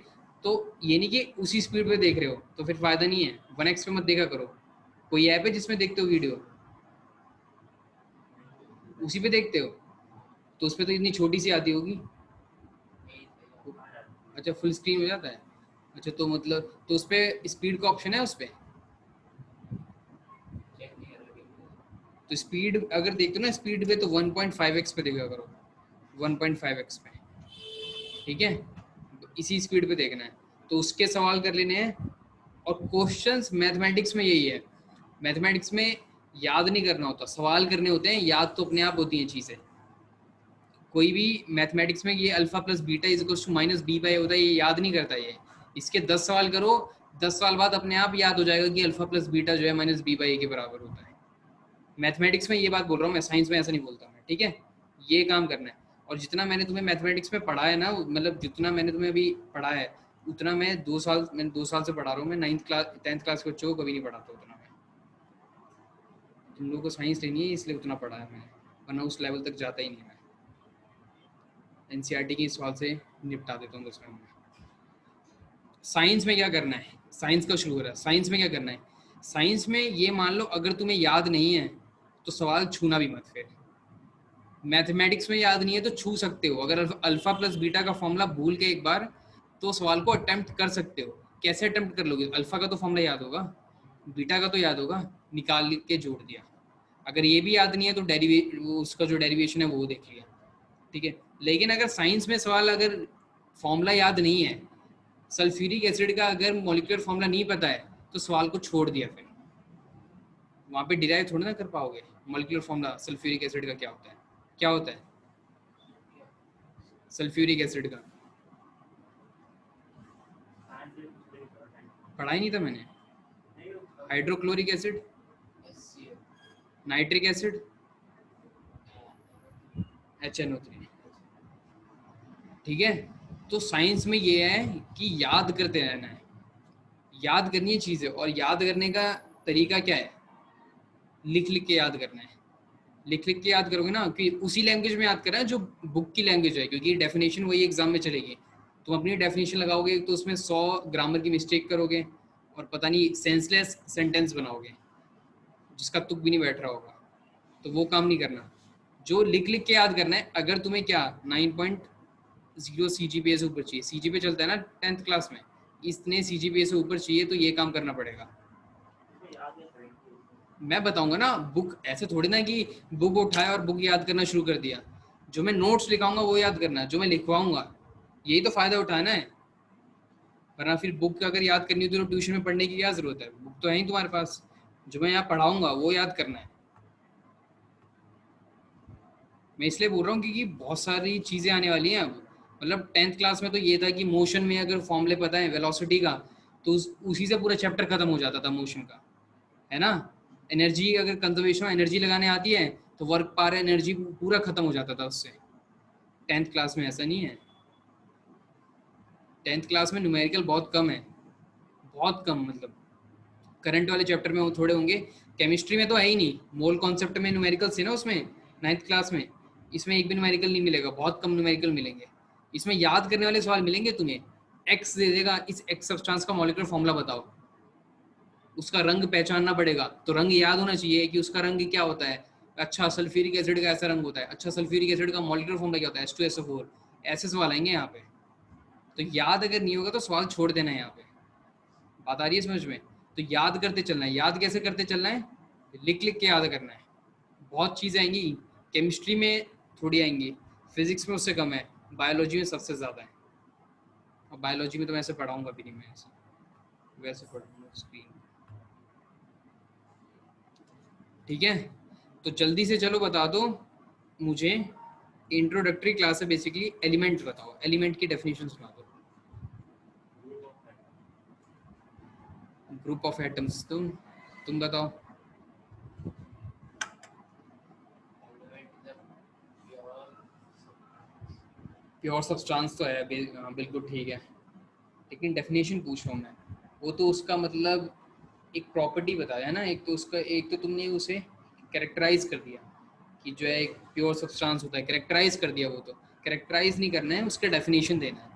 तो ये नहीं कि उसी स्पीड पे देख रहे हो तो फिर फायदा नहीं है, 1x पे मत देखा करो। कोई ऐप है जिसमें देखते हो वीडियो, उसी पे देखते हो, तो उस पर तो इतनी छोटी सी आती होगी। अच्छा, फुल स्क्रीन हो जाता है, अच्छा तो मतलब तो उस पर स्पीड का ऑप्शन है उस पर, तो स्पीड अगर देखते हो ना स्पीड पे, तो 1.5x पे देखा करो, 1.5x पे, ठीक है। इसी स्पीड पे देखना है, तो उसके सवाल कर लेने हैं। और क्वेश्चंस मैथमेटिक्स में यही है, मैथमेटिक्स में याद नहीं करना होता, सवाल करने होते हैं, याद तो अपने आप होती हैं चीज़ें। कोई भी मैथमेटिक्स में ये alpha plus beta is equal to minus B by होता है, ये याद नहीं करता ये। इसके 10 सवाल करो, 10 साल बाद अपने आप याद हो जाएगा कि अल्फा प्लस बीटा जो है माइनस बी बाई ए के बराबर होता है। मैथमेटिक्स में ये बात बोल रहा हूँ मैं, साइंस में ऐसा नहीं बोलता मैं, ठीक है। ये काम करना है। और जितना मैंने तुम्हें मैथमेटिक्स में पढ़ा है ना, मतलब जितना मैंने तुम्हें अभी पढ़ा है, उतना मैंने 2 साल से पढ़ा रहा हूँ। मैं 9th क्लास 10th क्लास के बच्चों को कभी नहीं पढ़ाता उतना मैं। तुम लोगों को साइंस लेनी है इसलिए उतना पढ़ा है मैंने, वरना उस लेवल तक जाता ही नहीं मैं। एनसीईआरटी के सवाल से निपटा देता हूँ 10 मिनट में। साइंस में क्या करना है, साइंस का शुरू हो रहा है, साइंस में क्या करना है। साइंस में ये मान लो अगर तुम्हें याद नहीं है तो सवाल छूना भी मत फिर। मैथमेटिक्स में याद नहीं है तो छू सकते हो, अगर अल्फा प्लस बीटा का फॉर्मूला भूल के एक बार, तो सवाल को अटेम्प्ट कर सकते हो। कैसे अटेम्प्ट कर लोगे, अल्फा का तो फॉर्मूला याद होगा, बीटा का तो याद होगा, निकाल के जोड़ दिया। अगर ये भी याद नहीं है तो उसका जो डेरिवेशन है वो देख लिया, ठीक है। लेकिन अगर साइंस में सवाल, अगर फॉर्मूला याद नहीं है, सल्फ्यूरिक एसिड का अगर मॉलिक्यूलर फॉर्मूला नहीं पता है, तो सवाल को छोड़ दिया, फिर वहाँ पे डिराइव थोड़ी ना कर पाओगे मॉलिक्यूलर फॉर्मूला सल्फ्यूरिक एसिड का क्या होता है, क्या होता है सल्फ्यूरिक एसिड का। पढ़ा ही नहीं था मैंने। Hydrochloric acid, nitric acid, HNO3, ठीक है। तो साइंस में ये है कि याद करते रहना है, याद करनी है चीज़ें। और याद करने का तरीका क्या है, लिख लिख के याद करना है। लिख लिख के याद करोगे ना, कि उसी लैंग्वेज में याद करना है जो बुक की लैंग्वेज है, क्योंकि डेफिनेशन वही एग्जाम में चलेगी। तुम अपनी डेफिनेशन लगाओगे तो उसमें 100 ग्रामर की मिस्टेक करोगे, और पता नहीं सेंसलेस सेंटेंस बनाओगे। जिसका तुक भी नहीं बैठ रहा होगा, तो वो काम नहीं करना। जो लिख लिख के याद करना है। अगर तुम्हें क्या 9.0 CGPA से ऊपर चाहिए, CGPA चलता है ना 10th क्लास में, इतने CGPA से ऊपर चाहिए तो ये काम करना पड़ेगा। मैं बताऊंगा ना, बुक ऐसे थोड़ी ना कि बुक उठाया और बुक याद करना शुरू कर दिया। जो मैं नोट्स लिखाऊंगा वो याद करना है, जो मैं लिखवाऊंगा, यही तो फायदा उठाना है। वरना फिर बुक अगर याद करनी होती तो ट्यूशन में पढ़ने की क्या जरूरत है, बुक तो है ही तुम्हारे पास। जो मैं यहाँ पढ़ाऊंगा वो याद करना है। मैं इसलिए बोल रहा हूँ क्योंकि बहुत सारी चीज़ें आने वाली हैं अब। मतलब 10th क्लास में तो ये था कि मोशन में अगर फॉर्मूले पता है वेलोसिटी का, तो उसी से पूरा चैप्टर खत्म हो जाता था मोशन का, है ना। एनर्जी अगर कंजर्वेशन में एनर्जी लगाने आती है तो वर्क पार एनर्जी पूरा खत्म हो जाता था उससे। 10th क्लास में ऐसा नहीं है। 10th क्लास में न्यूमेरिकल बहुत कम है, बहुत कम। मतलब करंट वाले चैप्टर में वो थोड़े होंगे। केमिस्ट्री में तो है ही नहीं, मोल कॉन्सेप्ट में न्यूमेरिकल्स है ना उसमें 9th क्लास में। इसमें एक भी न्यूमेरिकल नहीं मिलेगा, बहुत कम न्यूमेरिकल मिलेंगे। इसमें याद करने वाले सवाल मिलेंगे तुम्हें। एक्स दे देगा, इस एक्स सब्सटेंस का मॉलिक्यूलर फॉर्मूला बताओ, उसका रंग पहचानना पड़ेगा, तो रंग याद होना चाहिए कि उसका रंग क्या होता है। अच्छा सल्फ्यूरिक एसिड का ऐसा रंग होता है, अच्छा सल्फ्यूरिक एसिड का मॉलिक्यूलर फॉर्मूला क्या होता है, H2SO4। ऐसे सवाल आएंगे यहाँ पे। तो याद अगर नहीं होगा तो सवाल छोड़ देना है यहाँ पे। बात आ रही है समझ में। तो याद करते चलना है। याद कैसे करते चलना है, लिख लिख के याद करना है। बहुत चीज़ें आएंगी, केमिस्ट्री में थोड़ी आएंगी, फिजिक्स में उससे कम है, बायोलॉजी में सबसे ज़्यादा है। और बायोलॉजी में तो मैं ऐसे पढ़ाऊँगा भी नहीं, मैं ऐसे वैसे पढ़ाऊँगा स्क्रीन। ठीक है, तो जल्दी से चलो बता दो मुझे। इंट्रोडक्टरी क्लास है बेसिकली, एलिमेंट बताओ, एलिमेंट की डेफिनेशन सुना दो। ग्रुप ऑफ एटम्स, तुम बताओ। प्योर सब्सटेंस तो है, हाँ, बिल्कुल ठीक है। लेकिन डेफिनेशन पूछ रहा हूँ मैं। वो तो उसका मतलब एक प्रॉपर्टी बताया है ना, एक तो उसका, एक तो तुमने उसे कैरेक्टराइज कर दिया कि जो है एक प्योर सब्सटेंस होता है, कैरेक्टराइज कर दिया। वो तो कैरेक्टराइज नहीं करना है, उसका डेफिनेशन देना है।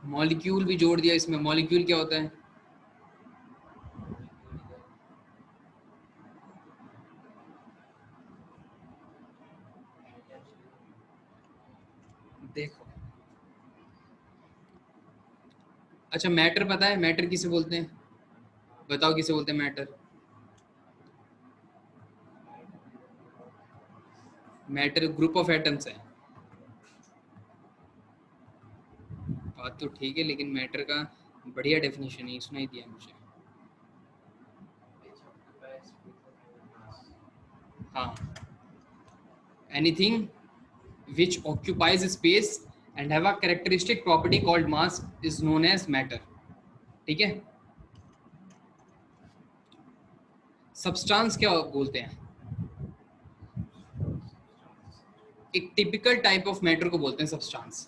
मॉलिक्यूल भी जोड़ दिया इसमें। मॉलिक्यूल क्या होता है? देखो, अच्छा मैटर पता है? मैटर किसे बोलते हैं? बताओ किसे बोलते हैं matter? Matter group of atoms है। बात तो ठीक है, लेकिन मैटर का बढ़िया डेफिनेशन ही सुनाई दिया मुझे। हाँ, anything which occupies space and have a characteristic property called mass is known as matter। ठीक है। सब्सटेंस क्या बोलते हैं? एक टिपिकल टाइप ऑफ मैटर को बोलते हैं सब्सटेंस।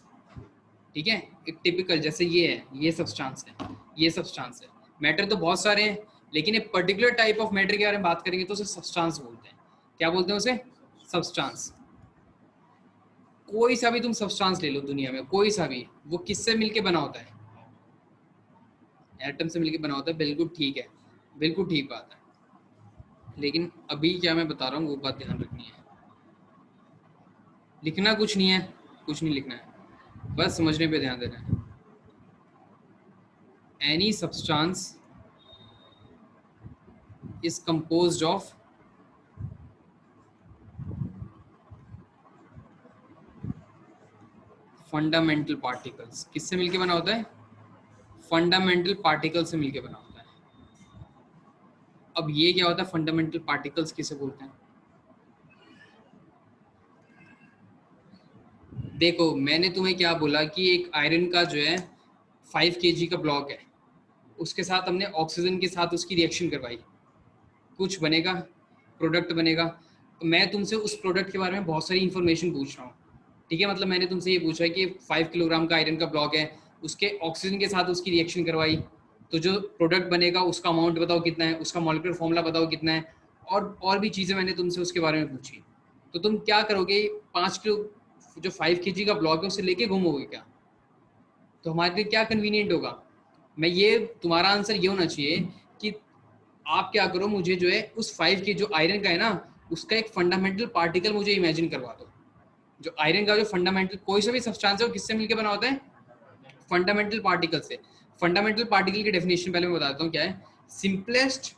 ठीक है, एक टिपिकल, जैसे ये है, ये सब्सटेंस है, ये सब्सटेंस है। मैटर तो बहुत सारे हैं, लेकिन एक पर्टिकुलर टाइप ऑफ मैटर के बारे में बात करेंगे तो उसे सब्सटेंस बोलते हैं। क्या बोलते हैं उसे? सब्सटेंस। कोई सा भी तुम सब्सटेंस ले लो दुनिया में, कोई सा भी, वो किससे मिलके बना होता है? एटम से मिलके बना होता है, बिल्कुल ठीक है, बिल्कुल ठीक बात है। लेकिन अभी क्या मैं बता रहा हूँ वो बात ध्यान रखनी है। लिखना कुछ नहीं है, कुछ नहीं लिखना है, बस समझने पे ध्यान देना है। Any substance is composed of fundamental particles. किससे मिलके बना होता है? फंडामेंटल पार्टिकल से मिलके बना होता है। अब ये क्या होता है फंडामेंटल पार्टिकल्स किसे बोलते हैं? देखो, मैंने तुम्हें क्या बोला कि एक आयरन का जो है 5 kg का ब्लॉक है, उसके साथ हमने ऑक्सीजन के साथ उसकी रिएक्शन करवाई, कुछ बनेगा, प्रोडक्ट बनेगा। तो मैं तुमसे उस प्रोडक्ट के बारे में बहुत सारी इंफॉर्मेशन पूछ रहा हूँ। ठीक है, मतलब मैंने तुमसे ये पूछा है कि 5 किलोग्राम का आयरन का ब्लॉक है, उसके ऑक्सीजन के साथ उसकी रिएक्शन करवाई, तो जो प्रोडक्ट बनेगा उसका अमाउंट बताओ कितना है, उसका मॉलिक्यूलर फॉर्मूला बताओ कितना है, और भी चीज़ें मैंने तुमसे उसके बारे में पूछी। तो तुम क्या करोगे? 5 किलो, जो 5 kg का ब्लॉक है उसे लेके घूमोगे क्या? तो हमारे लिए क्या कन्वीनियंट होगा? मैं ये, तुम्हारा आंसर ये होना चाहिए कि आप क्या करो, मुझे जो है उस 5 के जो आयरन का है ना, उसका एक फंडामेंटल पार्टिकल मुझे इमेजिन करवा दो। जो आयरन का जो फंडामेंटल कोई सा भी सब्सटेंस है वो किससे मिलकर बना होता है? फंडामेंटल पार्टिकल से। फंडामेंटल पार्टिकल की डेफिनेशन पहले मैं बता देता हूँ क्या है। सिंपलेस्ट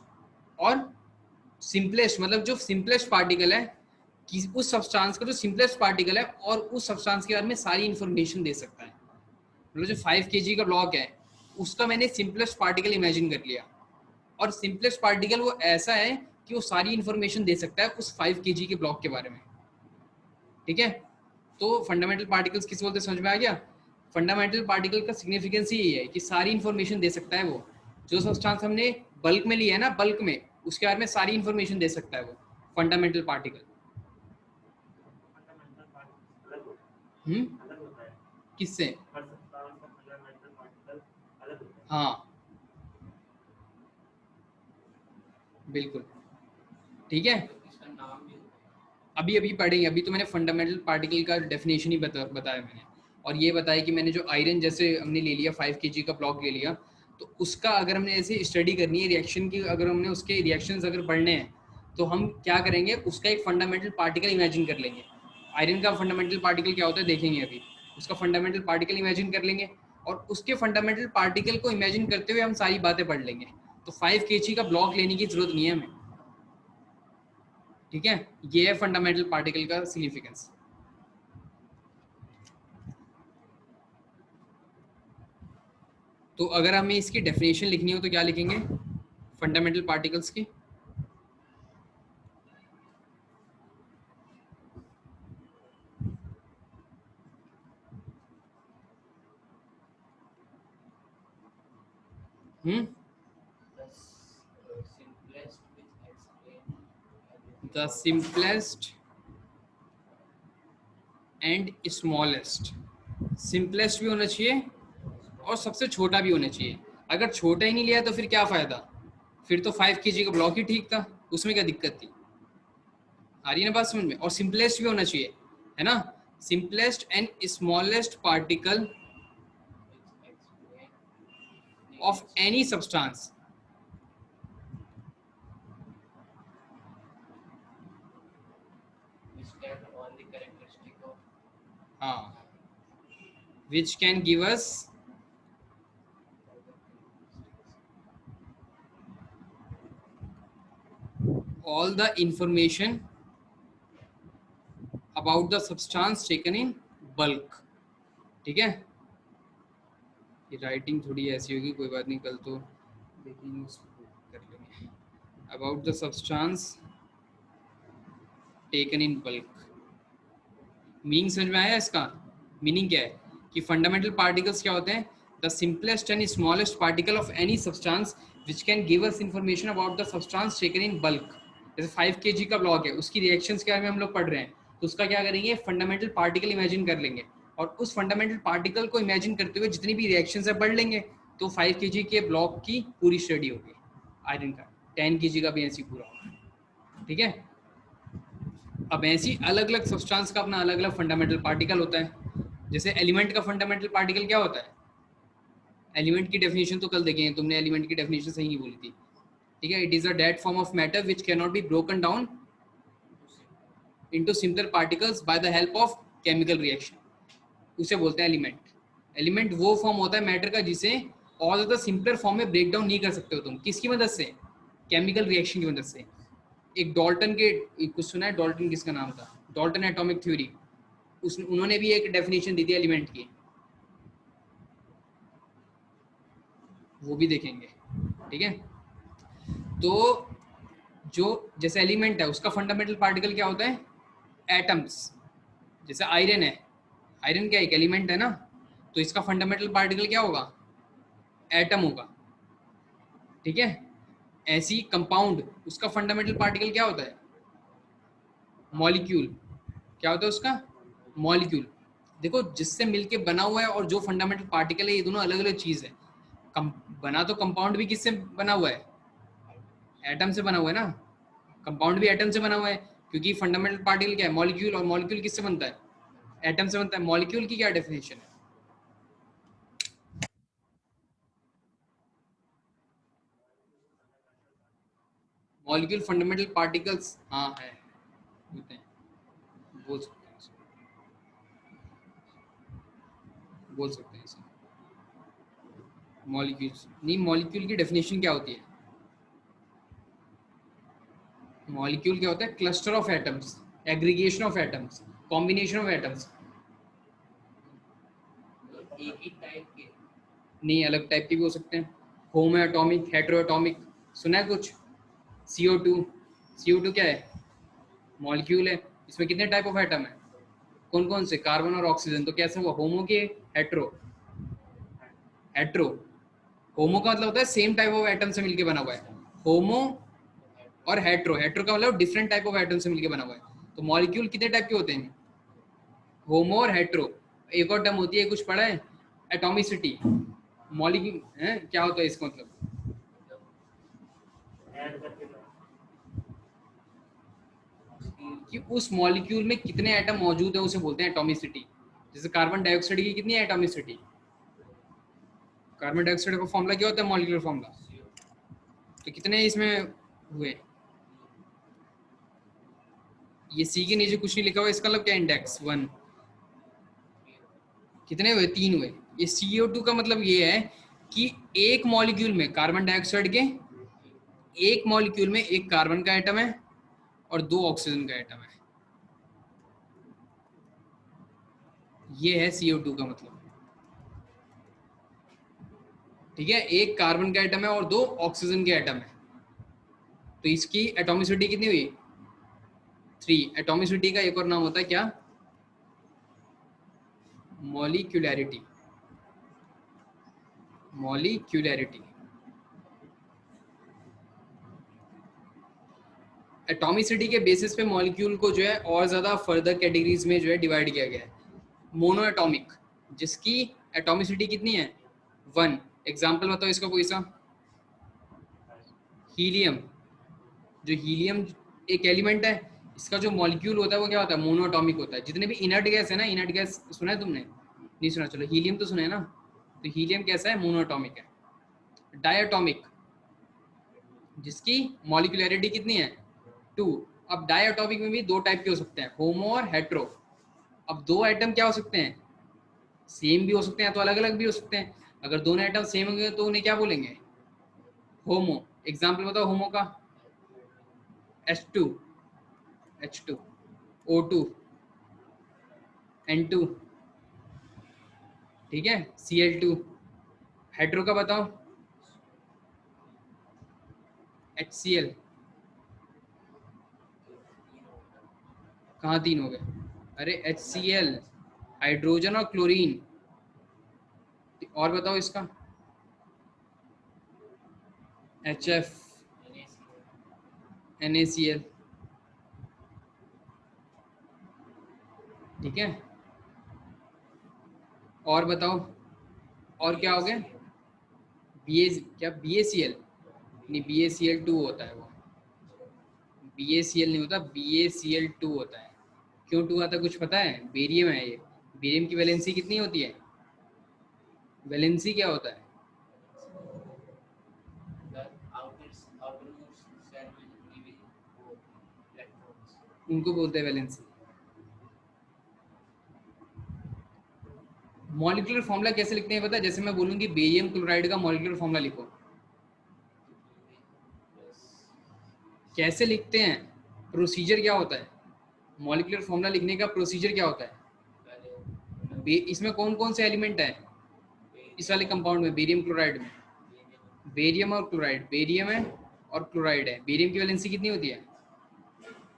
और सिंपलेस्ट मतलब जो सिंपलेस्ट पार्टिकल है कि उस सब्सटेंस का जो सिंपलेस्ट पार्टिकल है और उस सब्सटेंस के बारे में सारी इंफॉर्मेशन दे सकता है। मतलब जो 5 kg का ब्लॉक है उसका मैंने सिंपलेस्ट पार्टिकल इमेजिन कर लिया, और सिंपलेस्ट पार्टिकल वो ऐसा है कि वो सारी इंफॉर्मेशन दे सकता है उस 5 kg के ब्लॉक के बारे में। ठीक है, तो फंडामेंटल पार्टिकल्स किस बोलते समझ में आ गया? फंडामेंटल पार्टिकल का सिग्निफिकेंस ही यही है कि सारी इंफॉर्मेशन दे सकता है वो। जो सब्सटेंस हमने बल्क में लिया है ना, बल्क में, उसके बारे में सारी इंफॉर्मेशन दे सकता है वो फंडामेंटल पार्टिकल। किससे? हाँ बिल्कुल, ठीक है। अभी अभी पढ़ेंगे, अभी तो मैंने फंडामेंटल पार्टिकल का डेफिनेशन ही बताया मैंने। और ये बताया कि मैंने जो आयरन जैसे हमने ले लिया 5 kg का ब्लॉक ले लिया, तो उसका अगर हमने ऐसे स्टडी करनी है रिएक्शन की, अगर हमने उसके रिएक्शंस अगर पढ़ने हैं तो हम क्या करेंगे, उसका एक फंडामेंटल पार्टिकल इमेजिन कर लेंगे। आयरन का फंडामेंटल पार्टिकल क्या होता है देखेंगे अभी। उसका फंडामेंटल पार्टिकल इमेजिन कर लेंगे, और उसके फंडामेंटल पार्टिकल को इमेजिन करते हुए हम सारी बातें पढ़ लेंगे। तो 5 kg का ब्लॉक लेने की जरूरत नहीं है हमें। ठीक है, ये है फंडामेंटल पार्टिकल का सिग्निफिकेंस। तो अगर हमें इसकी डेफिनेशन लिखनी हो तो क्या लिखेंगे फंडामेंटल पार्टिकल्स की? The simplest and smallest. Simplest भी होना चाहिए और सबसे छोटा भी होना चाहिए। अगर छोटा ही नहीं लिया तो फिर क्या फायदा? फिर तो 5 kg का ब्लॉक ही ठीक था, उसमें क्या दिक्कत थी? आ रही है ना बात समझ में? और सिंपलेस्ट भी होना चाहिए, है ना? Simplest and smallest particle of any substance हाँ, which can give us all the information about the substance taken in bulk। ठीक है, ये राइटिंग थोड़ी ऐसी होगी, कोई बात नहीं, कल तो देखेंगे उसको कर लेंगे। About the substance taken in bulk. Meaning समझ में आया इसका? मीनिंग क्या है कि फंडामेंटल पार्टिकल्स क्या होते हैं? The simplest and smallest particle of any substance which can give us information about the substance taken in bulk. जैसे 5 kg का ब्लॉक है, उसकी रिएक्शंस के बारे में हम लोग पढ़ रहे हैं, तो उसका क्या करेंगे, फंडामेंटल पार्टिकल इमेजिन कर लेंगे, और उस फंडामेंटल पार्टिकल को इमेजिन करते हुए जितनी भी रिएक्शंस है पढ़ लेंगे। तो 5 kg के ब्लॉक की पूरी स्टडी होगी। आयरन का 10 kg का भी ऐसी पूरा होगा। ठीक है, अब ऐसी अलग अलग सब्सटेंस का अपना अलग अलग फंडामेंटल पार्टिकल होता है। जैसे एलिमेंट का फंडामेंटल पार्टिकल क्या होता है? एलिमेंट की डेफिनेशन तो कल देखें, तुमने एलिमेंट की डेफिनेशन सही नहीं बोली थी। ठीक है, it is a dead form of matter which can not be broken down into simple particles by the help of chemical reaction, उसे बोलते हैं एलिमेंट। एलिमेंट वो फॉर्म होता है मैटर का जिसे और ज़्यादा सिंपलर फॉर्म में ब्रेक डाउन नहीं कर सकते हो तुम। किसकी मदद से? केमिकल रिएक्शन की मदद से। एक डॉल्टन के, कुछ सुना है डॉल्टन किसका नाम था? डॉल्टन एटॉमिक थ्योरी, उस उन्होंने भी एक डेफिनेशन दी थी एलिमेंट की, वो भी देखेंगे। ठीक है, तो जो जैसे एलिमेंट है उसका फंडामेंटल पार्टिकल क्या होता है? एटम्स। जैसे आयरन है, आयरन क्या एक एलिमेंट है ना, तो इसका फंडामेंटल पार्टिकल क्या होगा? एटम होगा। ठीक है, ऐसी कंपाउंड, उसका फंडामेंटल पार्टिकल क्या होता है? मॉलिक्यूल। क्या होता है उसका? मॉलिक्यूल। देखो, जिससे मिलके बना हुआ है और जो फंडामेंटल पार्टिकल है, ये दोनों अलग अलग चीज है। बना तो कंपाउंड भी किससे बना हुआ है? एटम से बना हुआ है ना। कंपाउंड भी एटम से बना हुआ है, क्योंकि फंडामेंटल पार्टिकल क्या है? मॉलिक्यूल। और मॉलिक्यूल किससे बनता है? एटम से बनता है। मॉलिक्यूल की क्या डेफिनेशन है? मॉलिक्यूल फंडामेंटल पार्टिकल्स, हाँ है, होते हैं, बोल सकते हैं इसे, बोल सकते हैं इसे। मॉलिक्यूल्स नहीं, मॉलिक्यूल की डेफिनेशन क्या होती है? मॉलिक्यूल क्या होता है? Cluster of atoms, aggregation of atoms, combination of atoms. एक ही टाइप के नहीं, अलग टाइप के भी हो सकते हैं। होमो एटॉमिक, हेटेरो एटॉमिक, सुना है कुछ? CO2, CO2 क्या है? मॉलिक्यूल है। इसमें कितने टाइप ऑफ एटम है? कौन कौन से? कार्बन और ऑक्सीजन। तो कैसे हुआ? होमो के हेटेरो? हेटेरो। होमो का मतलब होता है सेम टाइप ऑफ एटम से मिलके बना हुआ है। होमो और हेटेरो, हेटेरो का मतलब डिफरेंट टाइप ऑफ एटम से मिलके बना हुआ है। तो मॉलिक्यूल कितने टाइप के होते हैं? होमो और हेटेरो। एक और टर्म होती है, कुछ पढ़ा है? एटॉमिसिटी। मॉलिक्यूल है क्या होता है इसका मतलब? कि उस मॉलिक्यूल में कितने एटम मौजूद है उसे बोलते हैं एटॉमिसिटी। जैसे कार्बन डाइऑक्साइड की कितनी है एटॉमिसिटी? कार्बन डाइऑक्साइड का फॉर्मूला क्या होता है? Molecular formula. तो कितने इसमें हुए? ये सी के नीचे कुछ नहीं लिखा हुआ, इसका मतलब क्या? इंडेक्स 1। कितने हुए? 3 हुए। ये CO2 का मतलब ये है कि एक मॉलिक्यूल में, कार्बन डाइऑक्साइड के एक मॉलिक्यूल में एक कार्बन का एटम है और 2 ऑक्सीजन का एटम है। ये है CO2 का मतलब। ठीक है, एक कार्बन का एटम है और 2 ऑक्सीजन के एटम है। तो इसकी एटॉमिसिटी कितनी हुई? 3। एटॉमिसिटी का एक और नाम होता है क्या? मॉलिक्यूलैरिटी। मॉलिक्यूलैरिटी। एटॉमिसिटी के बेसिस पे मॉलिक्यूल को जो है और ज्यादा फर्दर कैटेगरीज में जो है डिवाइड किया गया है। मोनो एटॉमिक, जिसकी एटॉमिसिटी कितनी है? 1। एग्जाम्पल बताओ इसका कोई सा। हीलियम। जो हीलियम एक एलिमेंट है, इसका जो मॉलिक्यूल होता है वो क्या होता है? मोनो एटॉमिक होता है। जितने भी इनर्ट गैस है ना, इनर्ट गैस सुना है तुमने? नहीं सुना? चलो हीलियम तो सुना है ना। तो हीलियम कैसा है? मोनो एटॉमिक है। डायटोमिक, जिसकी मॉलिक्यूलैरिटी कितनी है? 2। अब डायटोमिक में भी 2 टाइप के हो सकते हैं, होमो और हेट्रो। अब 2 एटम क्या हो सकते हैं? सेम भी हो सकते हैं तो अलग अलग भी हो सकते हैं। अगर दोनों एटम सेम होंगे तो उन्हें क्या बोलेंगे? होमो। एग्जाम्पल बताओ होमो का। H2, H2, O2, N2, ठीक है, Cl2। हेट्रो का बताओ। HCl। कहाँ 3 हो गए? अरे HCl, हाइड्रोजन और क्लोरीन। और बताओ इसका। HF, NaCl, ठीक है। और बताओ, और क्या हो गया? बी ए, क्या BaCl? नहीं, BaCl2 होता है वो। BaCl नहीं होता, BaCl2 होता है। क्यों 2 आता है कुछ पता है? बेरियम है ये। बेरियम की वैलेंसी कितनी होती है? वैलेंसी क्या होता है? उनको बोलते हैं वैलेंसी। मॉलिक्यूलर फॉर्मूला कैसे लिखते हैं पता है? जैसे मैं बोलूंगी बेरियम क्लोराइड का मॉलिक्यूलर फॉर्मूला लिखो, कैसे लिखते हैं? प्रोसीजर क्या होता है? मॉलिक्यूलर फॉर्मूला लिखने का प्रोसीजर क्या होता है? इसमें कौन कौन से एलिमेंट है इस वाले कंपाउंड में, बेरियम क्लोराइड में? बेरियम और क्लोराइड, बेरियम है और क्लोराइड है। बेरियम की वैलेंसी कितनी होती है?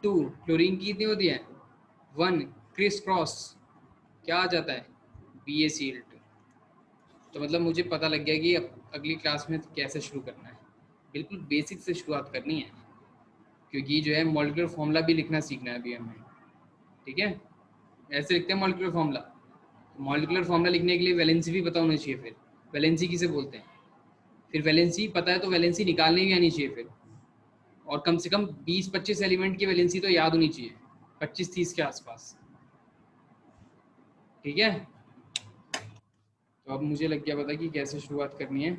2। क्लोरीन की कितनी होती है? 1। क्रिस क्रॉस क्या आ जाता है? BaCl2। तो मतलब मुझे पता लग गया कि अब अगली क्लास में कैसे शुरू करना है। बिल्कुल बेसिक से शुरुआत करनी है, क्योंकि जो है मॉलिक्यूलर फॉर्मूला भी लिखना सीखना है अभी हमें। ठीक है, ऐसे लिखते हैं मॉलिक्यूलर फॉर्मूला। मॉलिक्यूलर फॉर्मूला लिखने के लिए वैलेंसी भी पता होना चाहिए। फिर वैलेंसी किसे बोलते हैं? फिर वैलेंसी पता है तो वैलेंसी निकालनी भी आनी चाहिए फिर। और कम से कम 20-25 एलिमेंट की वैलेंसी तो याद होनी चाहिए, 25-30 के आसपास। ठीक है, तो अब मुझे लग गया पता कि कैसे शुरुआत करनी है।